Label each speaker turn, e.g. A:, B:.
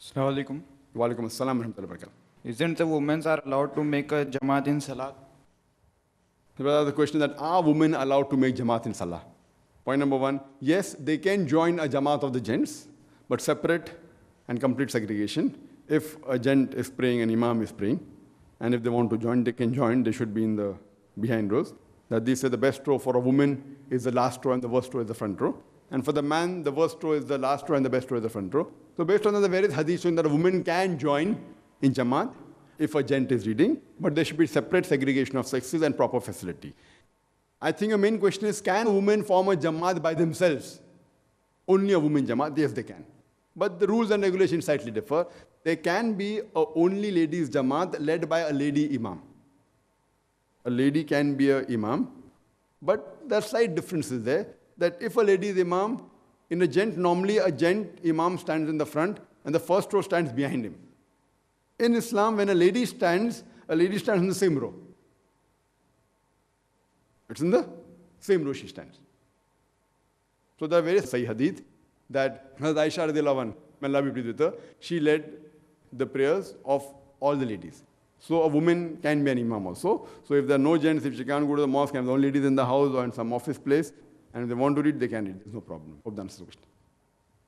A: Assalamu alaikum.
B: Walaikum assalam wa rahmatullahi wa barakatuh.
A: Isn't the women are allowed to make a jamaat in salah?
B: The question that are women allowed to make jamaat in salah? Point number one, yes, they can join a jamaat of the gents, but separate and complete segregation. If a gent is praying and imam is praying, and if they want to join, they can join. They should be in the behind rows. That they say the best row for a woman is the last row and the worst row is the front row. And for the man, the worst row is the last row and the best row is the front row. So based on the various hadiths showing that a woman can join in jamaat if a gent is reading, but there should be separate segregation of sexes and proper facility. I think a main question is, can women form a jamaat by themselves? Only a women jamaat? Yes, they can. But the rules and regulations slightly differ. There can be a only ladies jamaat led by a lady imam. A lady can be an imam, but there are slight differences there. That if a lady is imam, in a gent, normally a gent imam stands in the front and the first row stands behind him. In Islam, when a lady stands in the same row. It's in the same row she stands. So there are various Sahih hadith that Hazrat Aisha radiallahu anha, may Allah be pleased with her, she led the prayers of all the ladies. So a woman can be an imam also. So if there are no gents, if she can't go to the mosque and the only ladies in the house or in some office place, and if they want to read, they can read. There's no problem. Hope that answers the question.